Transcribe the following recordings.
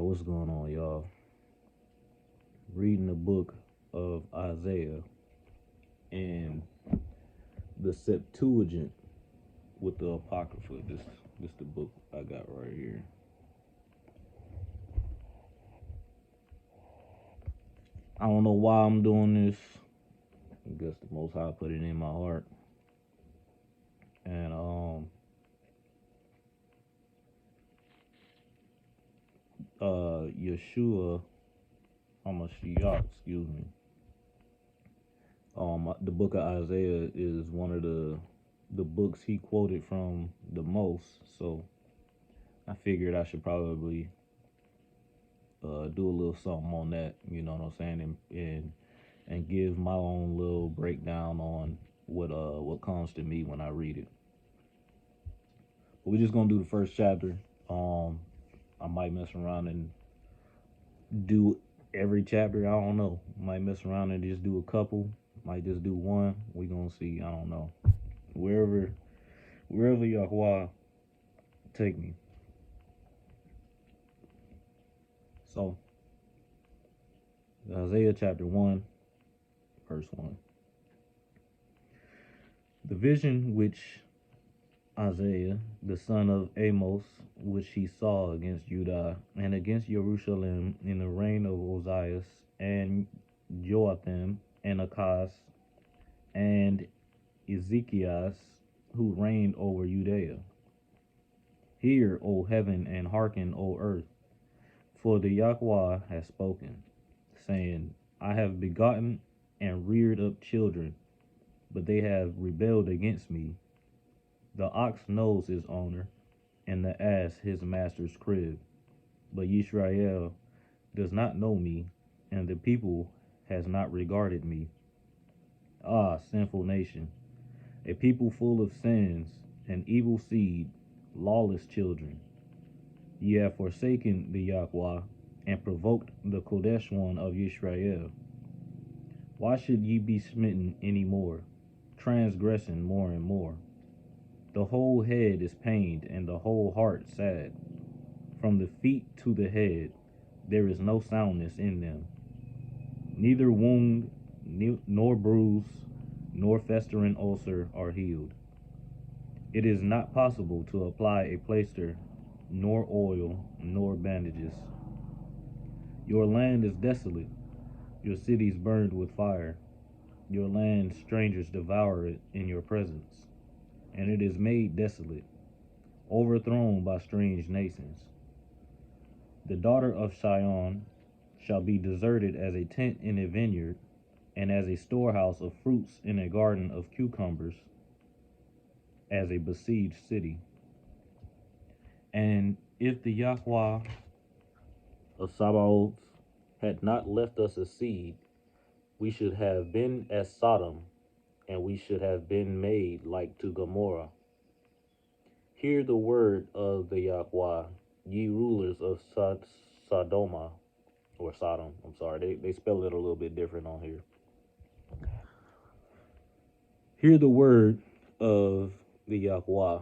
What's going on, y'all? Reading the book of Isaiah and the Septuagint with the Apocrypha. This the book I got right here. I don't know why I'm doing this. I guess the Most High put it in my heart. And Yeshua Hamashiach, excuse me. The book of Isaiah is one of the books he quoted from the most, so I figured I should probably do a little something on that, you know what I'm saying, and give my own little breakdown on what comes to me when I read it. But we're just gonna do the first chapter. I might mess around and do every chapter. I don't know. Might mess around and just do a couple. Might just do one. We gonna see. I don't know. Wherever Yahweh take me. So Isaiah chapter 1, verse 1. The vision which Isaiah, the son of Amos, which he saw against Judah and against Jerusalem in the reign of Ozias and Joatham and Achaz and Ezekias, who reigned over Judea. Hear, O heaven, and hearken, O earth, for the Yahweh has spoken, saying, I have begotten and reared up children, but they have rebelled against me. The ox knows his owner, and the ass his master's crib. But Yisrael does not know me, and the people has not regarded me. Ah, sinful nation, a people full of sins, an evil seed, lawless children. Ye have forsaken the Yahweh, and provoked the Kodesh one of Yisrael. Why should ye be smitten any more, transgressing more and more? The whole head is pained, and the whole heart sad. From the feet to the head, there is no soundness in them. Neither wound, nor bruise, nor festering ulcer are healed. It is not possible to apply a plaister, nor oil, nor bandages. Your land is desolate, your cities burned with fire. Your land strangers devour it in your presence, and it is made desolate, overthrown by strange nations. The daughter of Sion shall be deserted as a tent in a vineyard, and as a storehouse of fruits in a garden of cucumbers, as a besieged city. And if the Yahweh of Sabaoth had not left us a seed, we should have been as Sodom, and we should have been made like to Gomorrah. Hear the word of the Yahweh, ye rulers of Sodoma, or Sodom. I'm sorry, they spell it a little bit different on here. Hear the word of the Yahweh.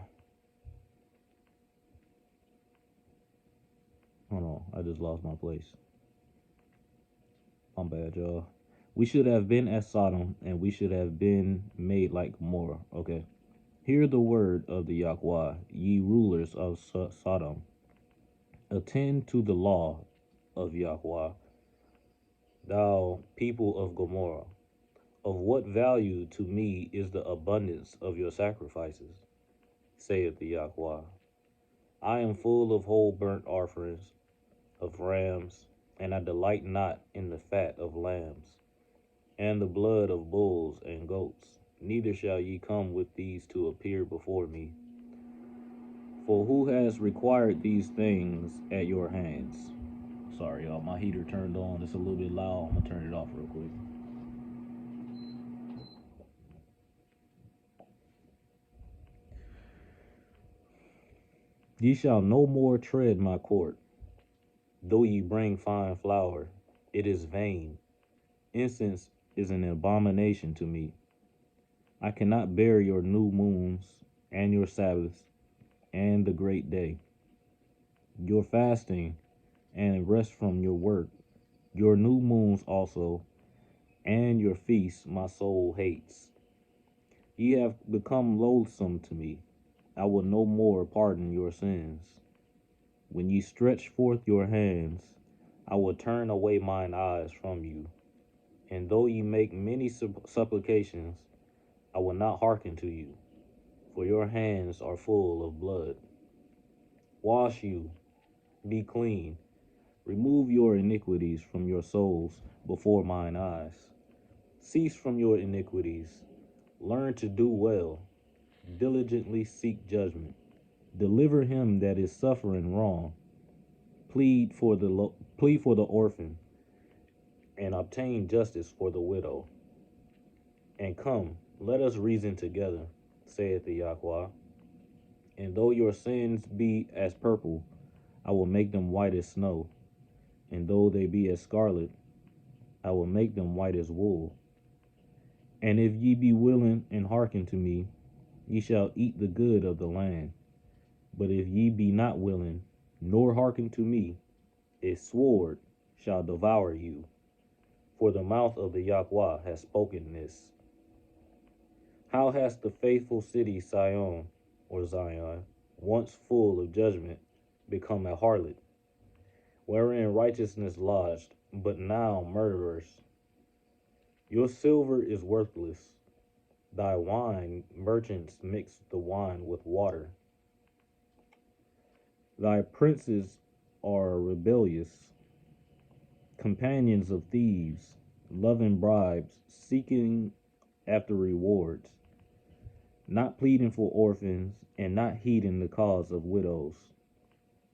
Hold on, I just lost my place. I'm bad, y'all. We should have been as Sodom, and we should have been made like Gomorrah. Okay. Hear the word of the Yahweh, ye rulers of Sodom. Attend to the law of Yahweh, thou people of Gomorrah. Of what value to me is the abundance of your sacrifices, saith the Yahweh. I am full of whole burnt offerings of rams, and I delight not in the fat of lambs, and the blood of bulls and goats. Neither shall ye come with these to appear before me. For who has required these things at your hands? Sorry, y'all, my heater turned on. It's a little bit loud. I'm gonna turn it off real quick. Ye shall no more tread my court. Though ye bring fine flour, it is vain. Incense is an abomination to me. I cannot bear your new moons, and your Sabbaths, and the great day. Your fasting and rest from your work. Your new moons also, and your feasts my soul hates. Ye have become loathsome to me. I will no more pardon your sins. When ye stretch forth your hands, I will turn away mine eyes from you. And though ye make many supplications, I will not hearken to you, for your hands are full of blood. Wash you, be clean, remove your iniquities from your souls before mine eyes. Cease from your iniquities, learn to do well, diligently seek judgment. Deliver him that is suffering wrong, plead for the orphan, and obtain justice for the widow. And come, let us reason together, saith the Yahweh. And though your sins be as purple, I will make them white as snow. And though they be as scarlet, I will make them white as wool. And if ye be willing and hearken to me, ye shall eat the good of the land. But if ye be not willing, nor hearken to me, a sword shall devour you. For the mouth of the Yahweh has spoken this. How has the faithful city Sion, or Zion, once full of judgment, become a harlot, wherein righteousness lodged, but now murderers? Your silver is worthless. Thy wine merchants mix the wine with water. Thy princes are rebellious, companions of thieves, loving bribes, seeking after rewards, not pleading for orphans, and not heeding the cause of widows.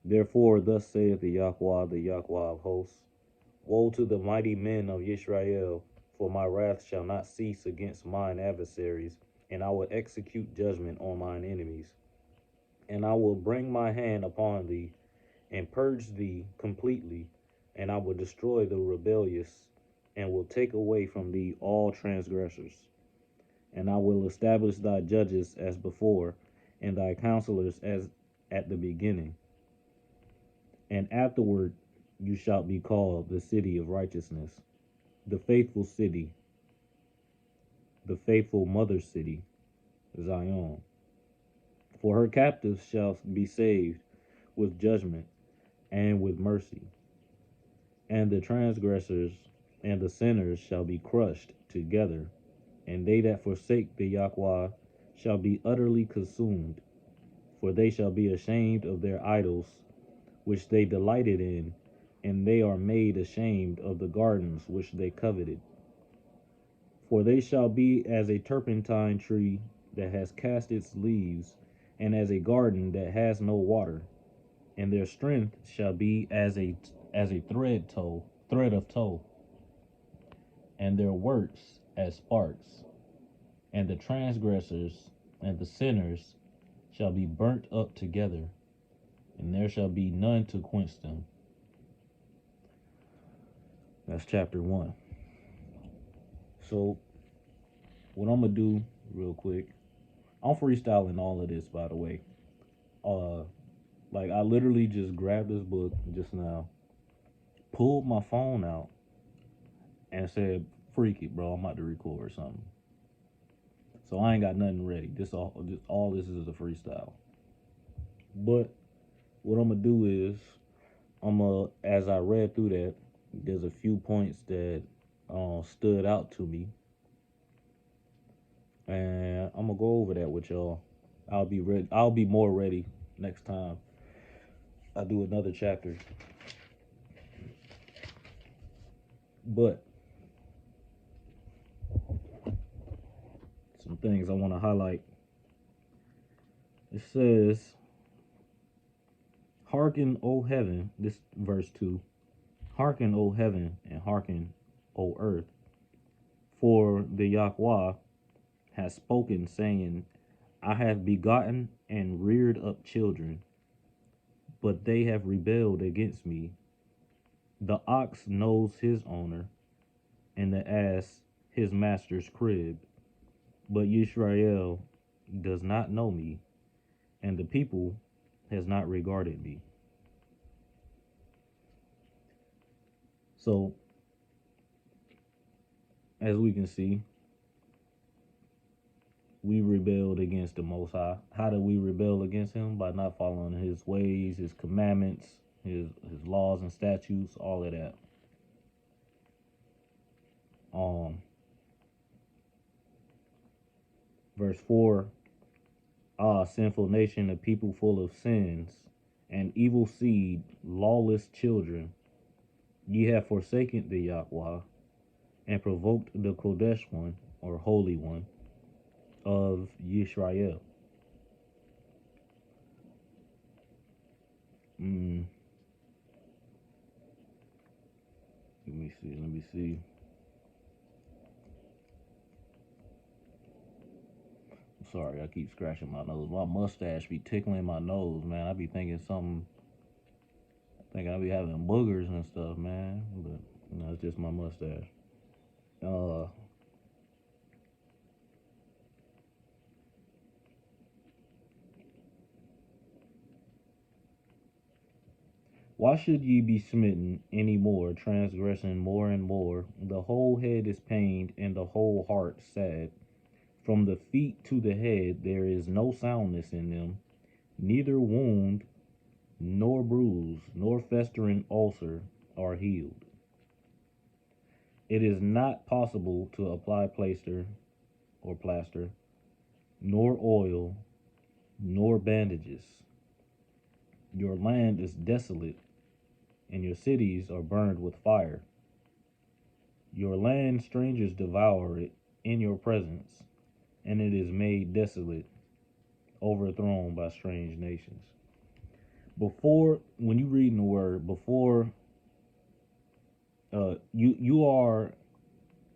Therefore, thus saith the Yahweh of hosts: Woe to the mighty men of Israel, for my wrath shall not cease against mine adversaries, and I will execute judgment on mine enemies. And I will bring my hand upon thee, and purge thee completely, and I will destroy the rebellious, and will take away from thee all transgressors. And I will establish thy judges as before, and thy counselors as at the beginning. And afterward you shalt be called the city of righteousness, the faithful city, the faithful mother city, Zion. For her captives shall be saved with judgment and with mercy, and the transgressors and the sinners shall be crushed together, and they that forsake the Yahweh shall be utterly consumed, for they shall be ashamed of their idols which they delighted in, and they are made ashamed of the gardens which they coveted. For they shall be as a turpentine tree that has cast its leaves, and as a garden that has no water, and their strength shall be as a thread of tow, and their works as sparks, and the transgressors and the sinners shall be burnt up together, and there shall be none to quench them. That's chapter 1. So, what I'm gonna do real quick, I'm freestyling all of this, by the way. Uh, like I literally just grabbed this book just now, pulled my phone out, and said, "Freak it, bro! I'm about to record something." So I ain't got nothing ready. All this is a freestyle. But what I'm gonna do is, as I read through that, there's a few points that stood out to me, and I'm gonna go over that with y'all. I'll be ready. I'll be more ready next time I do another chapter. But some things I want to highlight. It says, "Hearken, O heaven." This verse 2. "Hearken, O heaven, and hearken, O earth, for the Yahweh has spoken, saying, I have begotten and reared up children, but they have rebelled against me. The ox knows his owner, and the ass his master's crib. But Yisrael does not know me, and the people has not regarded me." So, as we can see, we rebelled against the Most High. How did we rebel against Him? By not following His ways, His commandments, His laws and statutes, all of that. Um, Verse 4, ah, sinful nation, a people full of sins, an evil seed, lawless children, ye have forsaken the Yahweh, and provoked the Kodesh one, or Holy One, of Yisrael. Mm, let me see. I'm sorry, I keep scratching my nose. My mustache be tickling my nose, man. I be thinking something, thinking I be having boogers and stuff, man. But no, it's just my mustache. Uh, Why should ye be smitten any more, transgressing more and more? The whole head is pained, and the whole heart sad. From the feet to the head there is no soundness in them, neither wound, nor bruise, nor festering ulcer are healed. It is not possible to apply plaster, nor oil, nor bandages. Your land is desolate, and your cities are burned with fire. Your land strangers devour it in your presence, and it is made desolate, overthrown by strange nations. Before, when you read in the word, before you are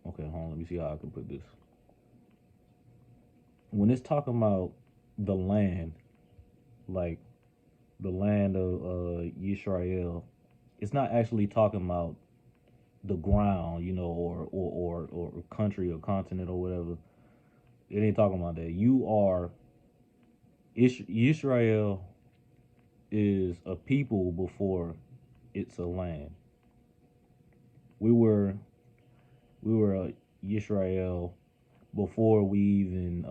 okay. Hold on, let me see how I can put this. When it's talking about the land, like the land of Yisrael, it's not actually talking about the ground, or country or continent or whatever. It ain't talking about that. Israel is a people before it's a land. We were Yisrael before we even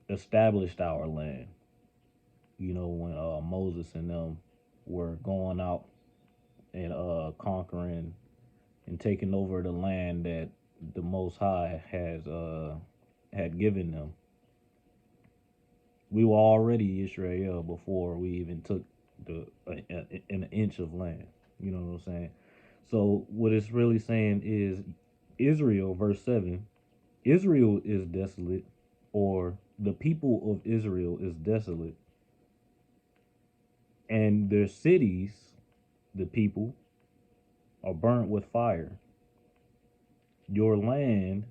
established our land. When Moses and them were going out and conquering and taking over the land that the Most High had given them. We were already Israel before we even took an inch of land. You know what I'm saying? So what it's really saying is Israel, verse 7, Israel is desolate, or the people of Israel is desolate, and their cities, the people, are burnt with fire. Your land,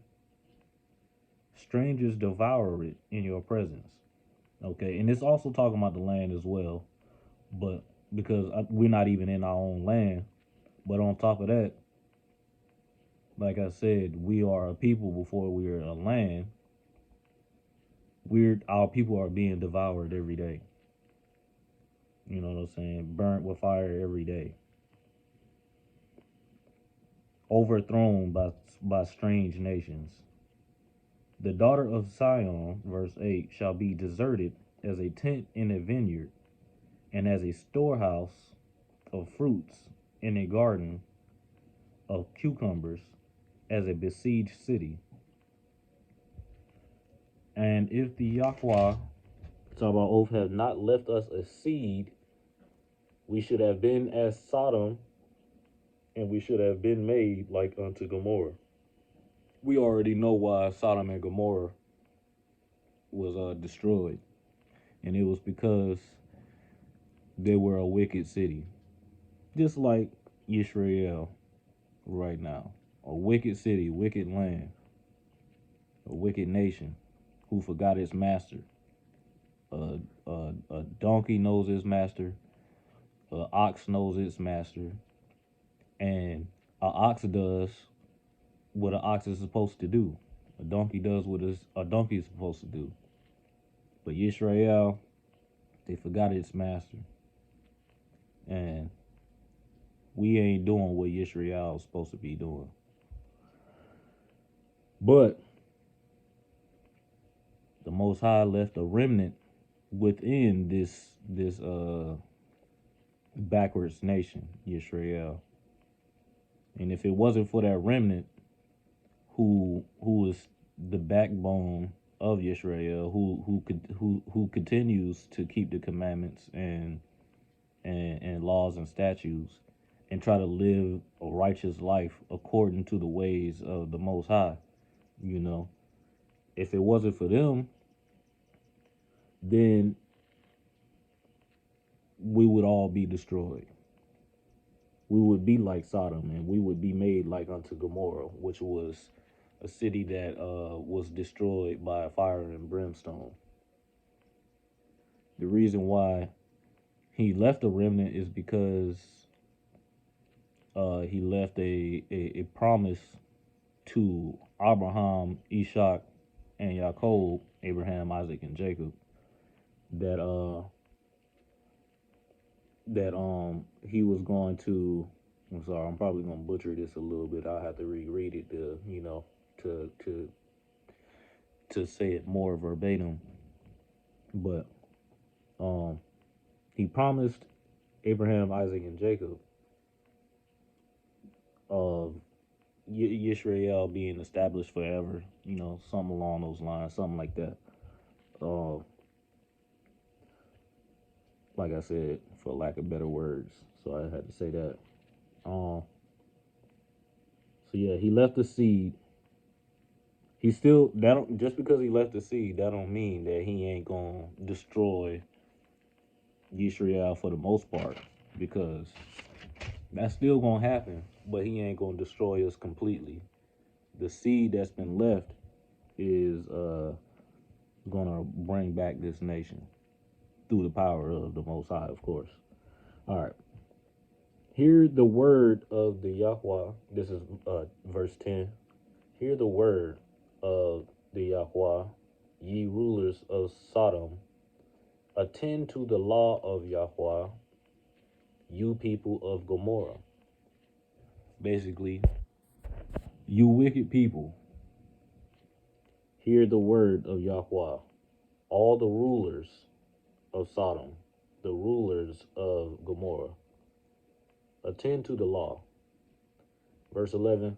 strangers devour it in your presence. Okay, and it's also talking about the land as well, but because we're not even in our own land. But on top of that, like I said, we are a people before we are a land. Our people are being devoured every day. You know what I'm saying? Burnt with fire every day. Overthrown by strange nations. The daughter of Sion, verse 8, shall be deserted as a tent in a vineyard, and as a storehouse of fruits in a garden of cucumbers, as a besieged city. And if the Yahweh, talk about oath, have not left us a seed, we should have been as Sodom, and we should have been made like unto Gomorrah. We already know why Sodom and Gomorrah was destroyed, and it was because they were a wicked city, just like Israel right now, a wicked city, wicked land, a wicked nation who forgot its master. A donkey knows its master. An ox knows its master, and an ox does what an ox is supposed to do. A donkey does what a donkey is supposed to do. But Yisrael, they forgot its master, and We ain't doing what Yisrael is supposed to be doing. But the Most High left a remnant within this backwards nation, Yisrael. And if it wasn't for that remnant who is the backbone of Yisrael, who continues to keep the commandments and laws and statutes and try to live a righteous life according to the ways of the Most High, you know, if it wasn't for them, then we would all be destroyed. We would be like Sodom, and we would be made like unto Gomorrah, which was a city that was destroyed by fire and brimstone. The reason why he left a remnant is because he left a promise to Abraham, Ishak, and Yaakov, Abraham, Isaac, and Jacob, that he was going to. I'm sorry, I'm probably gonna butcher this a little bit. I'll have to reread it to to to to say it more verbatim. But he promised Abraham, Isaac, and Jacob of Yisrael being established forever. Something along those lines, something like that. Uh, like I said, for lack of better words, so I had to say that. So yeah, he left the seed. He still that don't, just because he left the seed, that don't mean that he ain't gonna destroy Yisrael for the most part, because that's still gonna happen. But he ain't gonna destroy us completely. The seed that's been left is gonna bring back this nation through the power of the Most High, of course. All right. Hear the word of the Yahweh. This is verse 10. Hear the word of the Yahweh, ye rulers of Sodom. Attend to the law of Yahweh, you people of Gomorrah. Basically, you wicked people, hear the word of Yahweh. All the rulers of Sodom, the rulers of Gomorrah, attend to the law. Verse 11.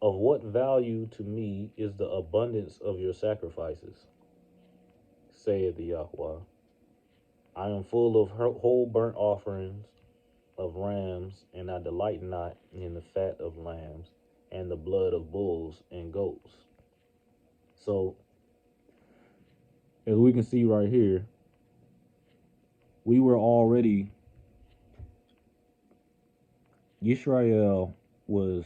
Of what value to me is the abundance of your sacrifices, saith the Yahweh. I am full of whole burnt offerings of rams, and I delight not in the fat of lambs and the blood of bulls and goats. So, as we can see right here, we were already, Yisrael was,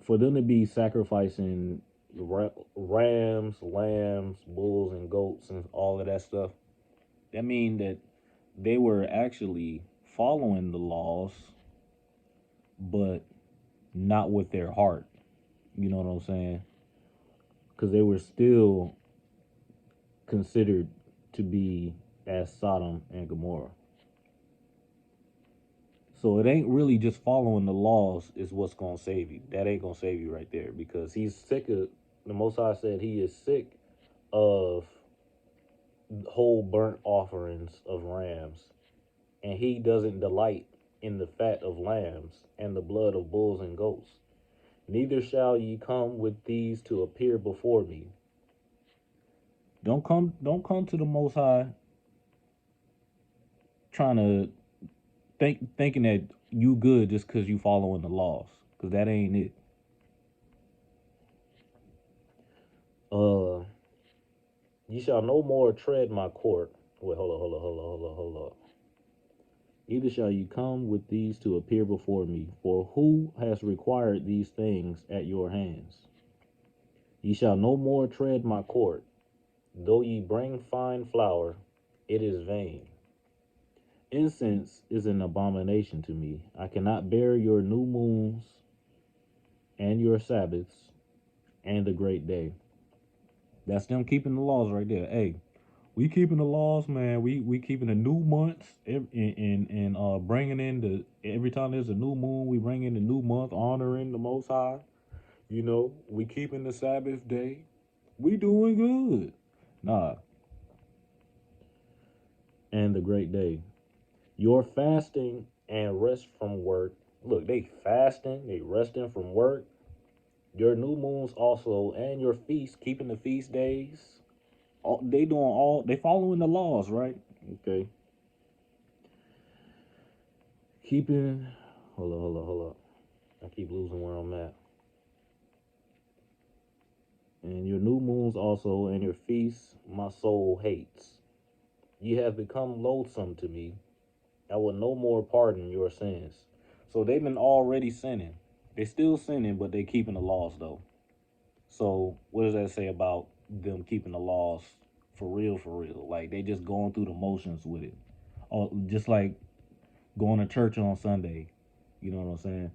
for them to be sacrificing rams, lambs, bulls, and goats, and all of that stuff, that means that they were actually following the laws, but not with their heart. You know what I'm saying? Because they were still considered to be as Sodom and Gomorrah. So it ain't really just following the laws is what's gonna save you. That ain't gonna save you right there, because he's sick of, the Most High said he is sick of whole burnt offerings of rams, and he doesn't delight in the fat of lambs and the blood of bulls and goats. Neither shall ye come with these to appear before me. Don't come to the Most High trying to thinking that you good just because you following the laws, because that ain't it. Ye shall no more tread my court. Wait, hold up. Neither shall ye come with these to appear before me, for who has required these things at your hands? Ye shall no more tread my court. Though ye bring fine flour, it is vain. Incense is an abomination to me. I cannot bear your new moons and your Sabbaths and the great day. That's them keeping the laws right there. Hey, We keeping the laws, man. We keeping the new months and bringing in the every time there's a new moon, we bring in the new month, honoring the Most High. You know, we keeping the Sabbath day. We doing good. Nah, and the great day. Your fasting and rest from work. Look, they fasting, they resting from work. Your new moons also, and your feast, keeping the feast days. They doing all. They following the laws, right? Okay. Keeping. Hold up, hold up, hold up. I keep losing where I'm at. And your new moons also, and your feasts, my soul hates. Ye have become loathsome to me. I will no more pardon your sins. So they've been already sinning. They still sinning, but they keeping the laws though. So what does that say about them keeping the laws for real, for real? Like they just going through the motions with it. Or just like going to church on Sunday. You know what I'm saying?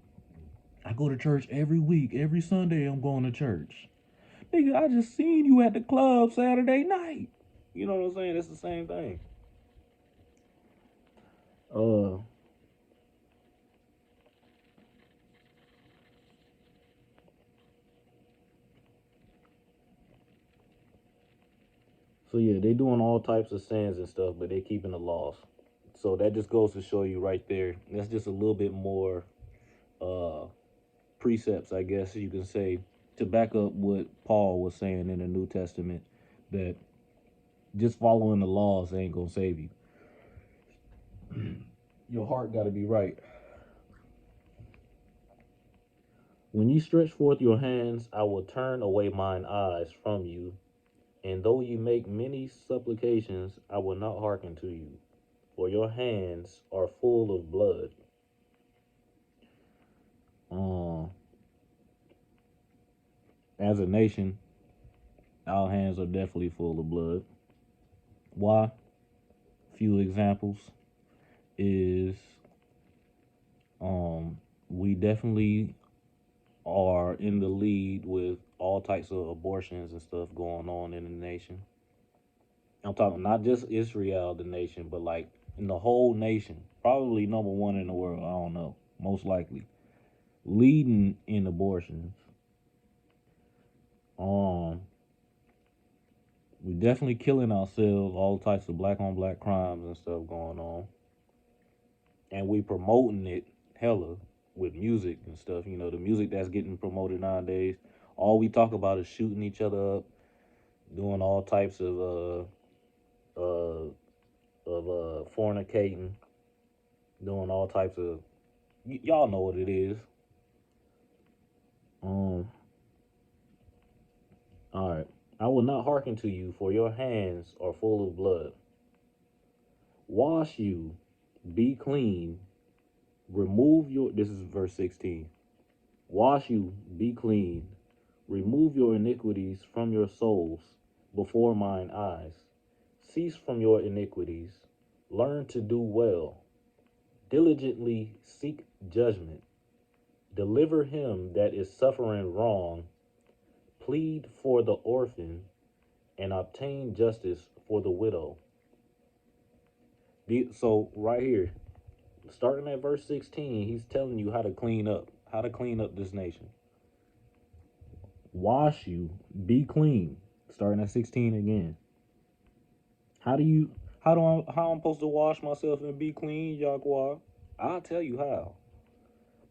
I go to church every week. Every Sunday I'm going to church. Nigga, I just seen you at the club Saturday night. You know what I'm saying? It's the same thing. Uh so yeah, they doing all types of sins and stuff, but they keeping the laws. So that just goes to show you right there. That's just a little bit more uh precepts, I guess you can say, to back up what Paul was saying in the New Testament, that just following the laws ain't gonna save you. Your heart got to be right. When you stretch forth your hands, I will turn away mine eyes from you. And though you make many supplications, I will not hearken to you. For your hands are full of blood. Uh, as a nation, our hands are definitely full of blood. Why? Few examples is we definitely are in the lead with all types of abortions and stuff going on in the nation. I'm talking not just Israel, the nation, but like in the whole nation. Probably number one in the world. I don't know. Most likely leading in abortions. Um, we definitely killing ourselves. All types of black on black crimes and stuff going on, and we promoting it hella with music and stuff. You know, the music that's getting promoted nowadays. All we talk about is shooting each other up, doing all types uh fornicating, doing all types of y'all know what it is. Um, all right. I will not hearken to you, for your hands are full of blood. Wash you, be clean, remove your. This is verse 16. Wash you, be clean, remove your iniquities from your souls before mine eyes. Cease from your iniquities, learn to do well, diligently seek judgment, deliver him that is suffering wrong, plead for the orphan, and obtain justice for the widow. So right here, starting at verse 16, he's telling you how to clean up this nation. Wash you, be clean. Starting at 16 again. How do you how I'm supposed to wash myself and be clean, Jaguar? I'll tell you how.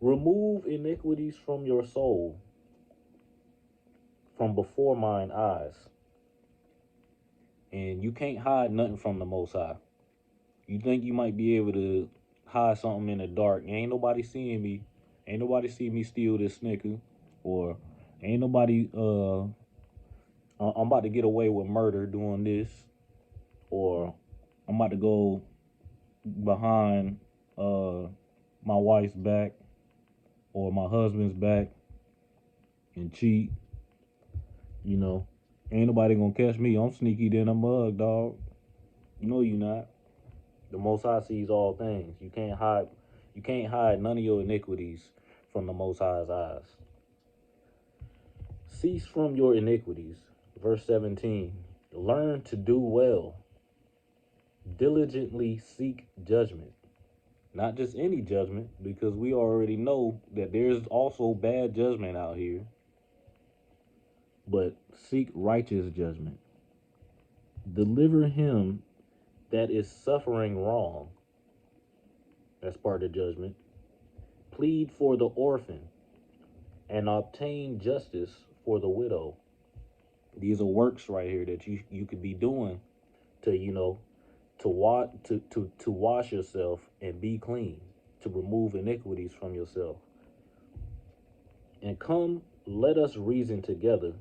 Remove iniquities from your soul, from before mine eyes. And you can't hide nothing from the Most High. You think you might be able to hide something in the dark? Ain't nobody seeing me. Ain't nobody see me steal this Snicker, or ain't nobody. I'm about to get away with murder doing this, or I'm about to go behind my wife's back or my husband's back and cheat. You know, ain't nobody gonna catch me. I'm sneaky than a mug, dog. No, you not. The Most High sees all things. You can't hide. You can't hide none of your iniquities from the Most High's eyes. Cease from your iniquities. Verse 17. Learn to do well. diligently seek judgment. Not just any judgment, because we already know that there's also bad judgment out here, but seek righteous judgment. Deliver him that is suffering wrong. That's part of judgment. Plead for the orphan and obtain justice for the widow. These are works right here that you could be doing to, to wash yourself and be clean, to remove iniquities from yourself. And come, let us reason together,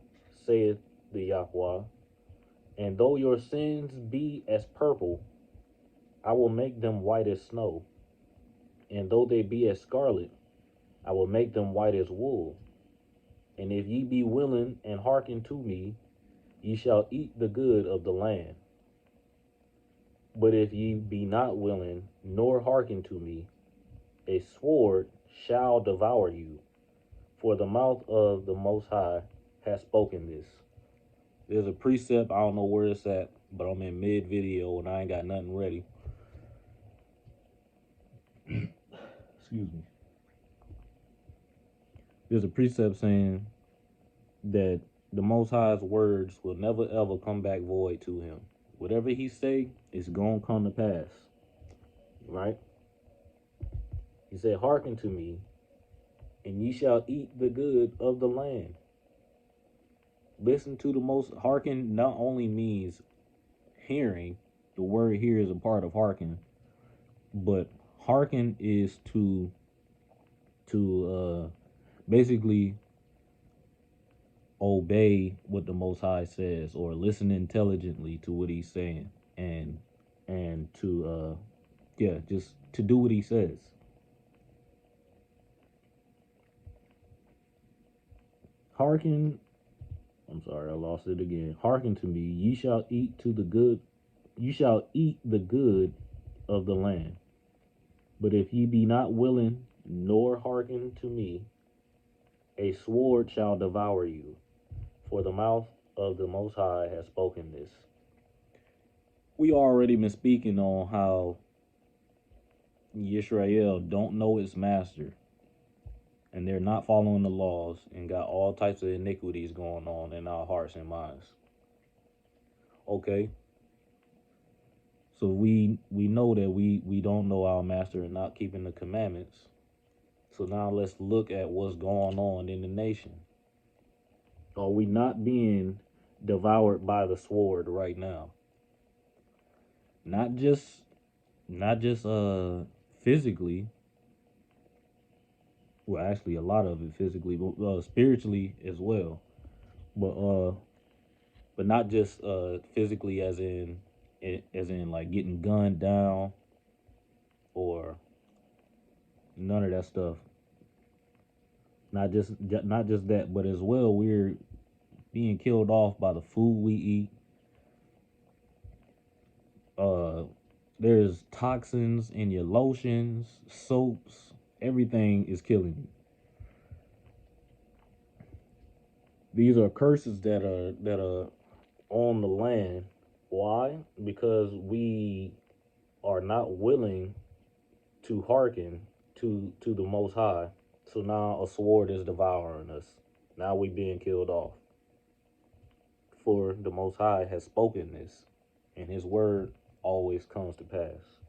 saith the Yahweh. And though your sins be as purple, I will make them white as snow. And though they be as scarlet, I will make them white as wool. And if ye be willing and hearken to me, ye shall eat the good of the land. But if ye be not willing, nor hearken to me, a sword shall devour you, for the mouth of the Most High has spoken this. There's a precept, I don't know where it's at, but I'm in mid video and I ain't got nothing ready. Excuse me. There's a precept saying that the Most High's words will never ever come back void to him. Whatever he say is gonna come to pass. Right? He said, hearken to me, and ye shall eat the good of the land. Listen to the most. Hearken not only means hearing, the word here is a part of hearken, but hearken is to basically obey what the Most High says, or listen intelligently to what he's saying, and to just to do what he says. Hearken. I'm sorry, I lost it again. Hearken to me, ye shall eat to the good. You shall eat the good of the land. But if ye be not willing, nor hearken to me, a sword shall devour you, for the mouth of the Most High has spoken this. We already been speaking on how Yisrael don't know its master, and they're not following the laws, and got all types of iniquities going on in our hearts and minds. Okay, so we know that we don't know our master and not keeping the commandments. So now let's look at what's going on in the nation. Are we not being devoured by the sword right now? Not just physically. Well, actually, a lot of it physically, but spiritually as well. But not just physically, as in like getting gunned down or none of that stuff. Not just that, but as well, we're being killed off by the food we eat. There's toxins in your lotions, soaps, everything is killing you. These are curses that are on the land. Why? Because we are not willing to hearken to the Most High. So now a sword is devouring us. Now we being killed off. For the Most High has spoken this, and his word always comes to pass.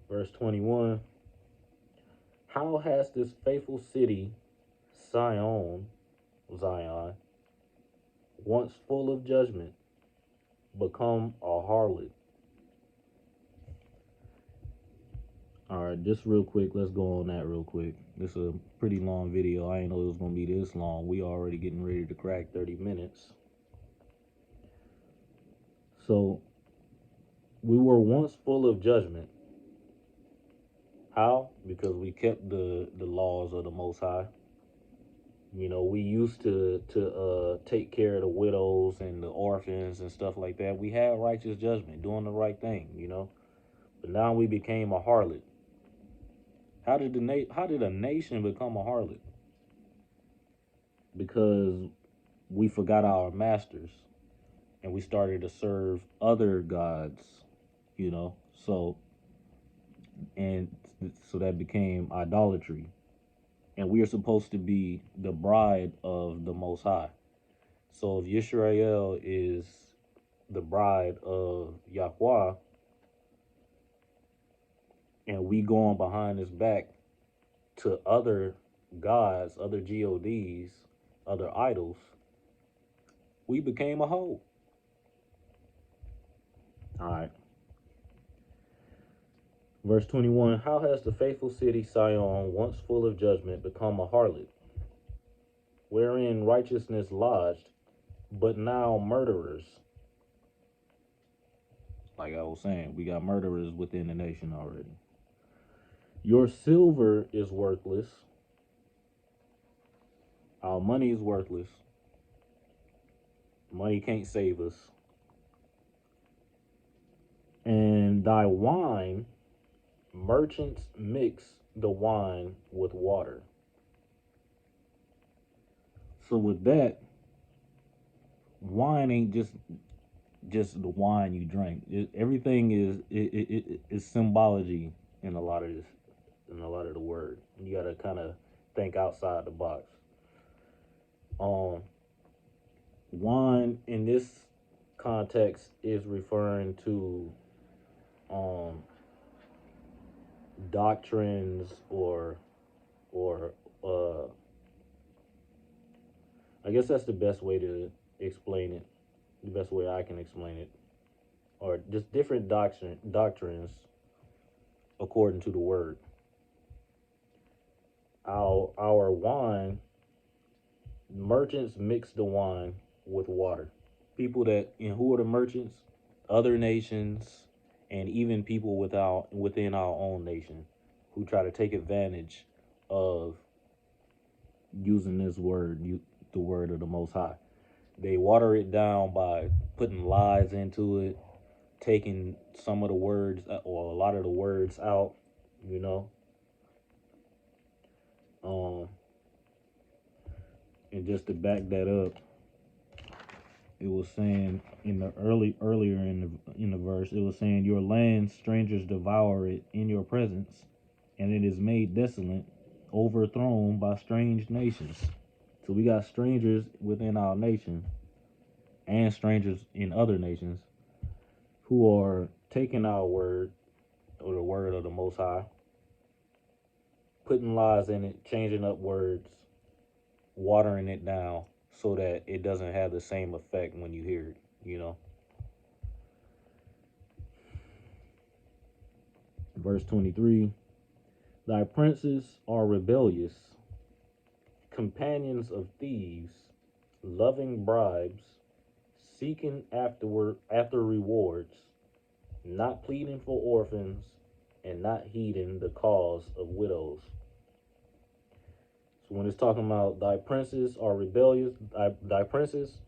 Verse 21. How has this faithful city, Zion, once full of judgment, become a harlot? All right, just real quick, let's go on that real quick. This is a pretty long video. I didn't know it was going to be this long. We already getting ready to crack 30 minutes. So, we were once full of judgment. How? Because we kept the laws of the Most High. You know, we used to take care of the widows and the orphans and stuff like that. We had righteous judgment, doing the right thing, you know. But now we became a harlot. How did a nation become a harlot? Because we forgot our masters and we started to serve other gods you know. And so that became idolatry. And we are supposed to be the bride of the Most High. So if Yisrael is the bride of Yahweh, and we going behind his back to other gods, other gods, other idols, we became a whole. All right. Verse 21, how has the faithful city Sion, once full of judgment, become a harlot, wherein righteousness lodged, but now murderers? Like I was saying, we got murderers within the nation already. Your silver is worthless. Our money is worthless. Money can't save us. And thy wine, merchants mix the wine with water. So with that, wine ain't just the wine you drink. Everything is symbology in a lot of this, in a lot of the word. You gotta kind of think outside the box. Wine in this context is referring to um doctrines or I guess that's the best way to explain it. The best way I can explain it, or just different doctrines according to the word. Our wine, merchants mix the wine with water. People that, and who are the merchants? Other nations, and even people within our own nation, who try to take advantage of using this word, the word of the Most High. They water it down by putting lies into it, taking some of the words or a lot of the words out, you know. Um, and just to back that up, it was saying in the earlier in the verse, it was saying, your land strangers devour it in your presence, and it is made desolate, overthrown by strange nations. So we got strangers within our nation and strangers in other nations who are taking our word, or the word of the Most High, putting lies in it, changing up words, watering it down so that it doesn't have the same effect when you hear it, you know. Verse 23, thy princes are rebellious, companions of thieves, loving bribes, seeking after rewards, not pleading for orphans, and not heeding the cause of widows. So when it's talking about thy princes are rebellious, thy princes,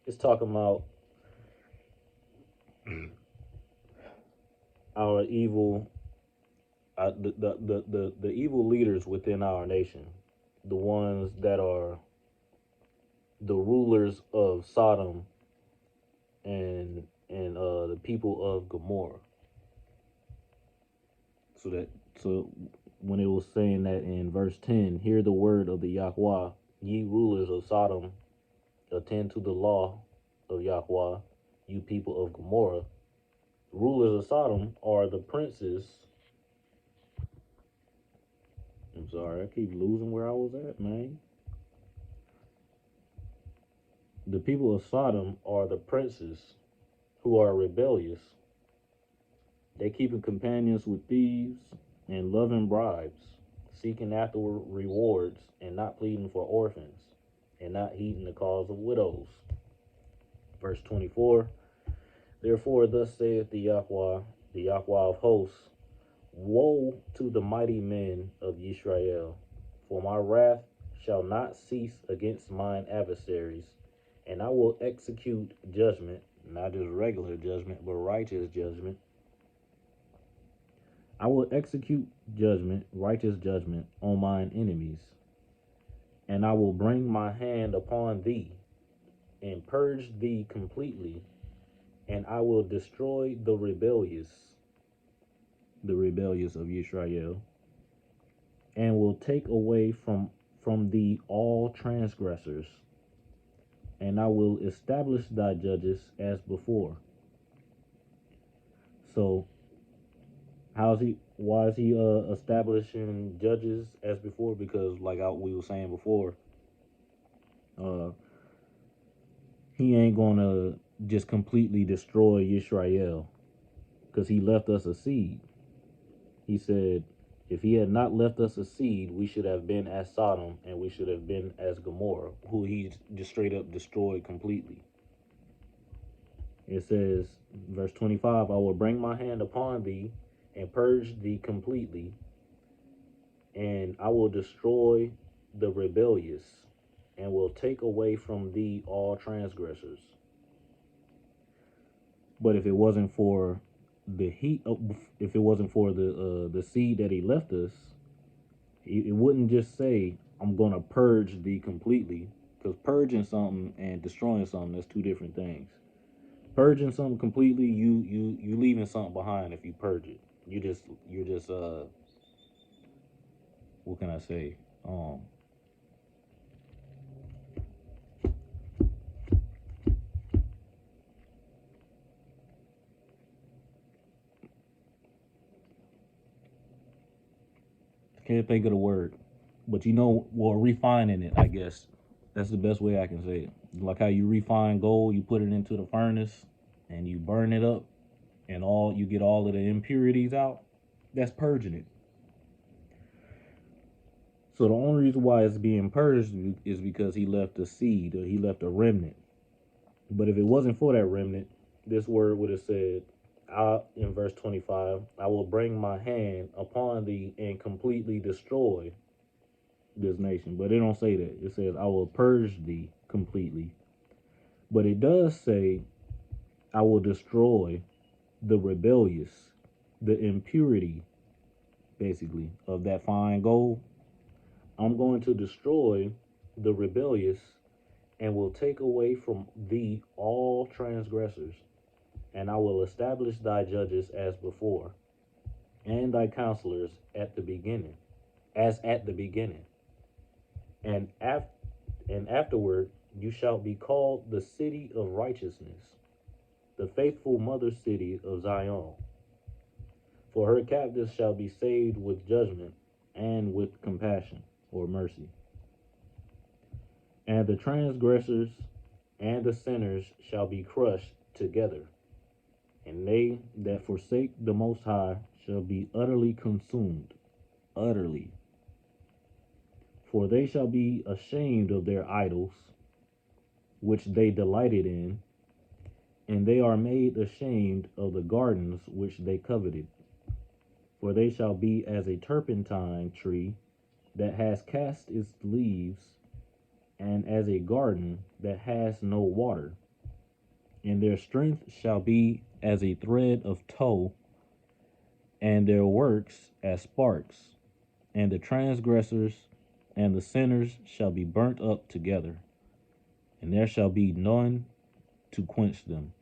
it's talking about our evil, the evil leaders within our nation, the ones that are the rulers of Sodom and the people of Gomorrah. So when it was saying that in verse 10, hear the word of the Yahweh, ye rulers of Sodom, attend to the law of Yahweh, you people of Gomorrah. Rulers of Sodom are the princes. I'm sorry, I keep losing where I was at, man. The people of Sodom are the princes who are rebellious. They keeping companions with thieves and loving bribes, seeking after rewards and not pleading for orphans, and not heeding the cause of widows. Verse 24, therefore thus saith the Yahweh of hosts, woe to the mighty men of Yisrael, for my wrath shall not cease against mine adversaries, and I will execute judgment, not just regular judgment, but righteous judgment. I will execute judgment, righteous judgment, on mine enemies, and I will bring my hand upon thee, and purge thee completely, and I will destroy the rebellious of Israel, and will take away from thee all transgressors, and I will establish thy judges as before. So how's he? Why is he establishing judges as before? Because we were saying before, uh, he ain't gonna just completely destroy Israel because he left us a seed. He said, if he had not left us a seed, we should have been as Sodom and we should have been as Gomorrah, who he just straight up destroyed completely. It says, verse 25, I will bring my hand upon thee and purge thee completely, and I will destroy the rebellious, and will take away from thee all transgressors. But if it wasn't for the heat, if it wasn't for the seed that he left us, it wouldn't just say, I'm gonna purge thee completely, because purging something and destroying something, that's two different things. Purging something completely, you leaving something behind if you purge it. You're just what can I say? Um can't think of the word. But well, refining it, I guess. That's the best way I can say it. Like how you refine gold, you put it into the furnace and you burn it up and all you get all of the impurities out. That's purging it. So the only reason why it's being purged is because he left a seed or he left a remnant. But if it wasn't for that remnant, this word would have said, in verse 25, I will bring my hand upon thee and completely destroy this nation. But it don't say that. It says, I will purge thee completely. But it does say, I will destroy the rebellious, the impurity, basically, of that fine gold. I'm going to destroy the rebellious and will take away from thee all transgressors, and I will establish thy judges as before, and thy counselors at the beginning, as at the beginning. And afterward you shall be called the city of righteousness, the faithful mother city of Zion. For her captives shall be saved with judgment and with compassion or mercy. And the transgressors and the sinners shall be crushed together, and they that forsake the Most High shall be utterly consumed. Utterly. For they shall be ashamed of their idols, which they delighted in, and they are made ashamed of the gardens which they coveted. For they shall be as a turpentine tree that has cast its leaves, and as a garden that has no water. And their strength shall be as a thread of tow, and their works as sparks. And the transgressors and the sinners shall be burnt up together, and there shall be none to quench them.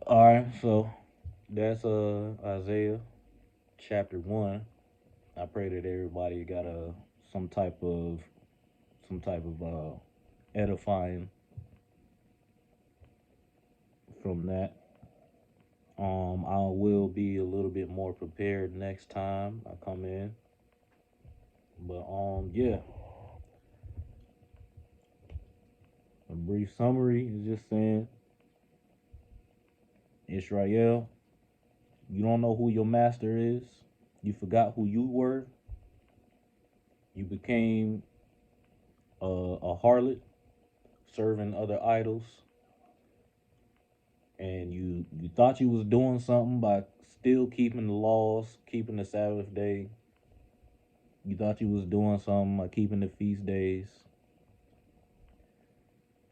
All right, so that's Isaiah chapter 1. I pray that everybody got some type of edifying from that. I will be a little bit more prepared next time I come in. But yeah, a brief summary is just saying, Israel, you don't know who your master is. You forgot who you were. You became a harlot, serving other idols, and you thought you was doing something by still keeping the laws, keeping the Sabbath day. You thought you was doing something by keeping the feast days.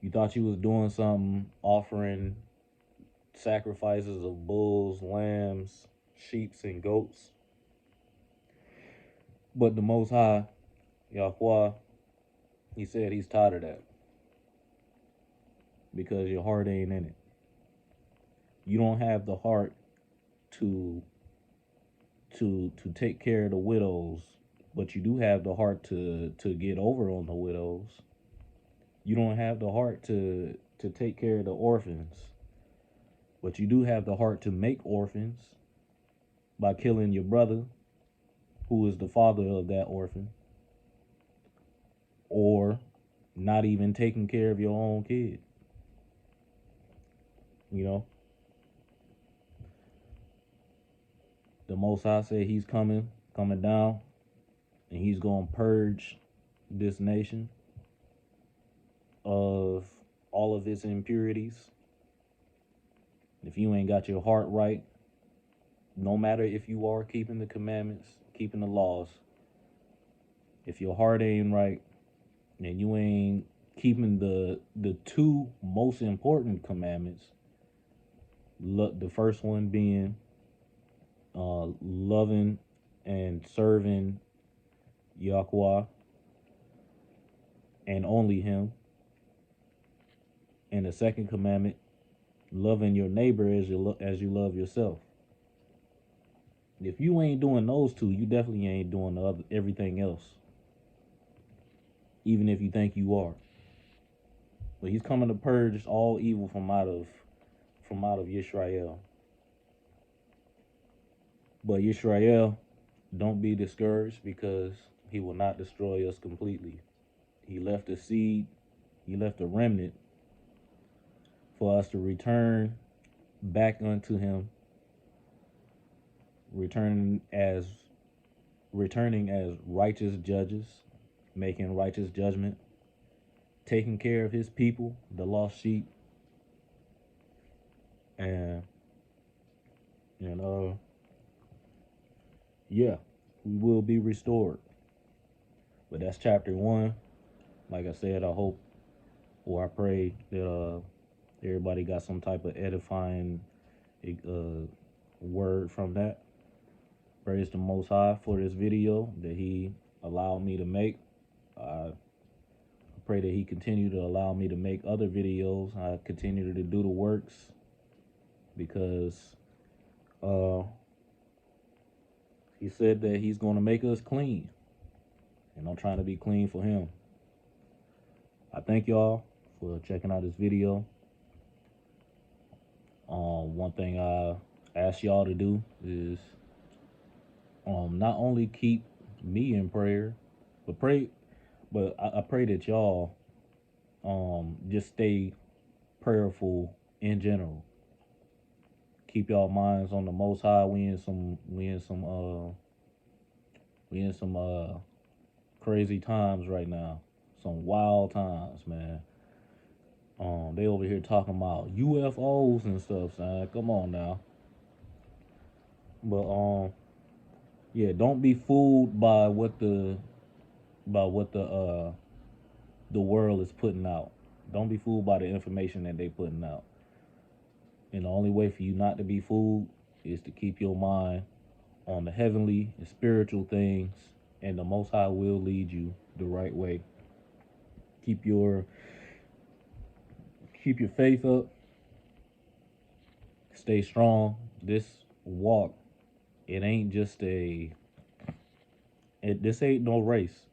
You thought you was doing something offering sacrifices of bulls, lambs, sheeps, and goats. But the Most High, Yahweh, he said he's tired of that. because your heart ain't in it. You don't have the heart to to take care of the widows, but you do have the heart to get over on the widows. You don't have the heart to take care of the orphans, but you do have the heart to make orphans by killing your brother who is the father of that orphan, or not even taking care of your own kid. You know, the Most High said he's coming down, and he's gonna purge this nation of all of its impurities. If you ain't got your heart right, no matter if you are keeping the commandments, keeping the laws, if your heart ain't right and you ain't keeping the two most important commandments, the first one being loving and serving Yahweh and only Him, and the second commandment, loving your neighbor as you love yourself. If you ain't doing those two, you definitely ain't doing everything else, even if you think you are. But he's coming to purge all evil from out of Yisrael. But Yisrael, don't be discouraged, because he will not destroy us completely. He left a seed, he left a remnant for us to return back unto him, returning as righteous judges, making righteous judgment, taking care of his people, the lost sheep, and and yeah, we will be restored. But that's chapter 1. Like I said, I hope, or I pray that everybody got some type of edifying word from that. Praise the Most High for this video that He allowed me to make. I pray that He continue to allow me to make other videos. I continue to do the works, because He said that He's going to make us clean, and I'm trying to be clean for Him. I thank y'all for checking out this video. One thing I ask y'all to do is not only keep me in prayer, but I pray that y'all just stay prayerful in general. Keep y'all minds on the Most High. We in some crazy times right now. Some wild times, man. They over here talking about UFOs and stuff, son. Come on now. But yeah, don't be fooled by what the world is putting out. Don't be fooled by the information that they putting out. And the only way for you not to be fooled is to keep your mind on the heavenly and spiritual things, and the Most High will lead you the right way. Keep your faith up. Stay strong. This walk, it ain't just this ain't no race.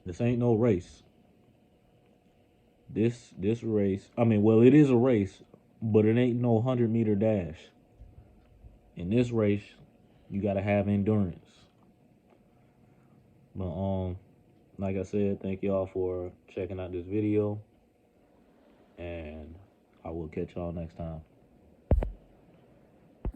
This ain't no race. This race, I mean, well, it is a race, but it ain't no 100-meter dash. In this race, you gotta have endurance. But like I said, thank y'all for checking out this video, and I will catch y'all next time.